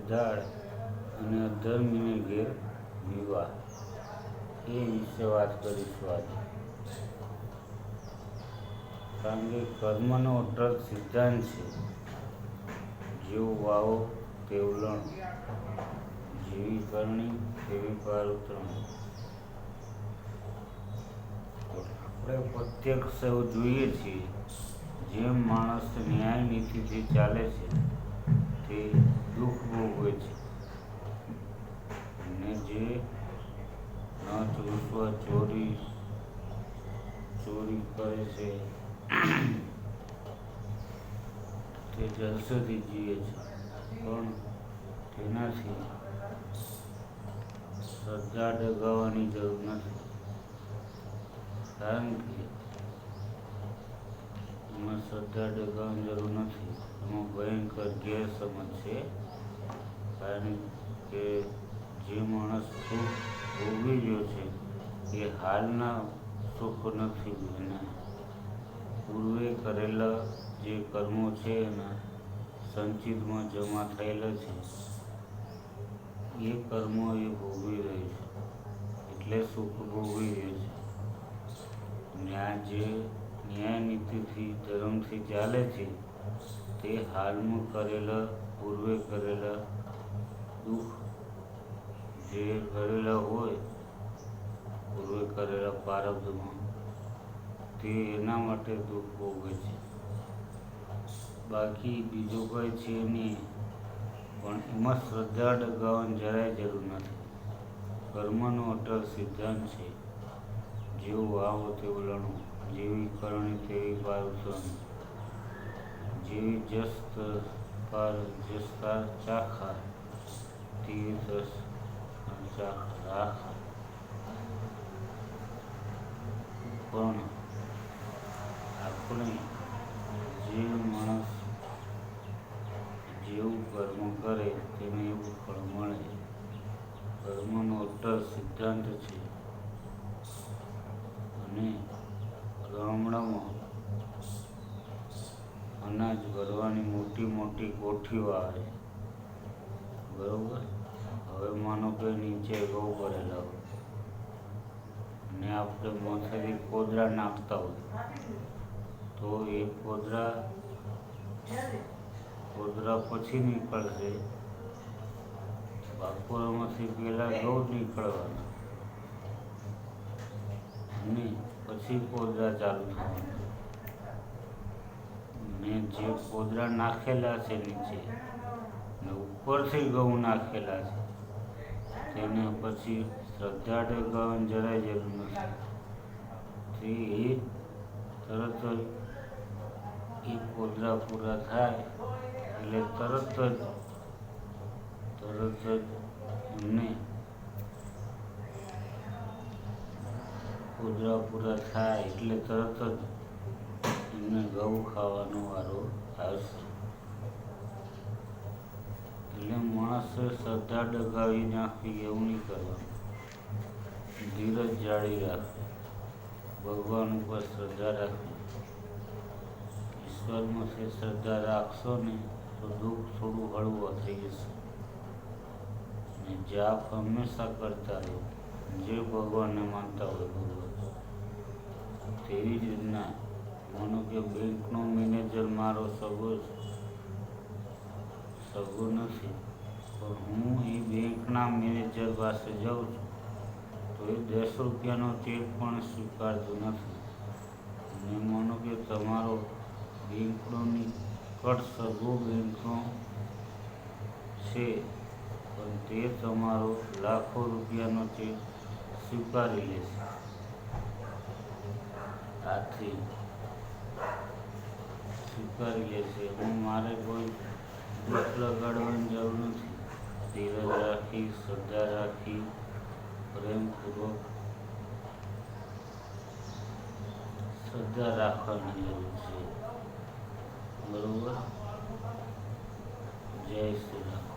દાળ અને અધર્મીને ઘેર વિવાહ એ વિશે વાત કરીશું આજે. કારણ કે કર્મનો અટલ સિદ્ધાંત છે, જેવું વાવો તેવું લણો, જેવી કરણી તેવી પાર ઉતરણી. આપણે પ્રત્યક્ષ એવું જોઈએ છીએ, જેમ માણસ ન્યાય નીતિથી ચાલે છે તે દુઃખ ભોગવે છે, અને જે ન ચૂસવા ચોરી કરે છે તે જલસેથી જીવે છે. પણ તેનાથી શ્રદ્ધા ડગાવવાની જરૂર નથી, કારણ કે એમાં શ્રદ્ધા ડગાવવાની જરૂર નથી. એમાં ભયંકર ગેરસમજ છે, કારણ કે જે માણસ સુખ ભોગવી રહ્યો છે એ હાલના સુખ નથી. એના પૂર્વે કરેલા જે કર્મો છે એના સંચિતમાં જમા થયેલા છે, એ કર્મો એ ભોગવી રહ્યો છે, એટલે સુખ ભોગવી રહ્યો છે. જે ન્યાય નીતિથી ધર્મથી ચાલે છે તે હાલમાં કરેલા પૂર્વે કરેલા દુઃખ જે કરેલા હોય પૂર્વે કરેલા પ્રારબ્ધમાં, તે એના માટે દુઃખ ભોગવે છે. બાકી બીજું કંઈ છે નહીં. પણ એમાં શ્રદ્ધા ડગાવવાની જરાય જરૂર નથી. કર્મનો અટલ સિદ્ધાંત છે, જેવું વાવો તેવું લણો, જેવી કરણી તેવી પાર ઉતરણી, જેવી જસ પાર જસતા ચાખા, તેવી તસ રાખા. પણ આપણે જે માણસ જેવું કર્મ કરે તેને એવું ફળ મળે. કર્મનો અટલ સિદ્ધાંત છે. અને ગામડામાં અનાજ ભરવાની મોટી મોટી કોઠીઓ આવે, બરોબર. હવે માનો કે નીચે ઘઉં ભરેલા હોય અને આપણે માથેથી કોદરા નાખતા હોય, તો એ કોદરા પછી નીકળશે. બપોરમાંથી પહેલાં ઘઉં નીકળવાના અને પછી કોદરા ચાલુ થવાના. ને જે કોદરા નાખેલા છે નીચે ને ઉપરથી ઘઉં નાખેલા છે, તેને પછી શ્રદ્ધા ડગાવવાની જરાય જરૂર નથી. તે તરત જ એ કોદરા પૂરા થાય એટલે તરત જ એમને કોદરા પૂરા થાય એટલે તરત જ એમને ઘઉં ખાવાનો વારો આવશે. એટલે માણસે શ્રદ્ધા ડગાવી નાખવી એવું નહીં કરવાનું. ધીરજ જાળવી રાખવી, ભગવાન ઉપર શ્રદ્ધા રાખવી. ઈશ્વરમાંથી શ્રદ્ધા રાખશો ને તો દુઃખ થોડું હળવું થઈ જશે. ને જાપ હંમેશા કરતા રહો, જે ભગવાનને માનતા હોય ભગવાન. તેવી જ રીતના માનો કે બેંકનો મેનેજર મારો સગો નથી, પણ હું એ બેંકના મેનેજર પાસે જાઉં છું તો એ 10 રૂપિયાનો ચેક પણ સ્વીકારતો નથી. અને માનો કે તમારો બેંકનો નિકટ સગો બેંકનો છે, પણ તે તમારો લાખો રૂપિયાનો ચેક સ્વીકારી લેશે. આથી સ્વીકારી લેશે. મારે કોઈ દુઃખ લગાડવાની જરૂર નથી. ધીરજ રાખી, શ્રદ્ધા રાખી, પ્રેમપૂર્વક શ્રદ્ધા રાખવાની જરૂર છે, બરોબર. જય શ્રી રામ.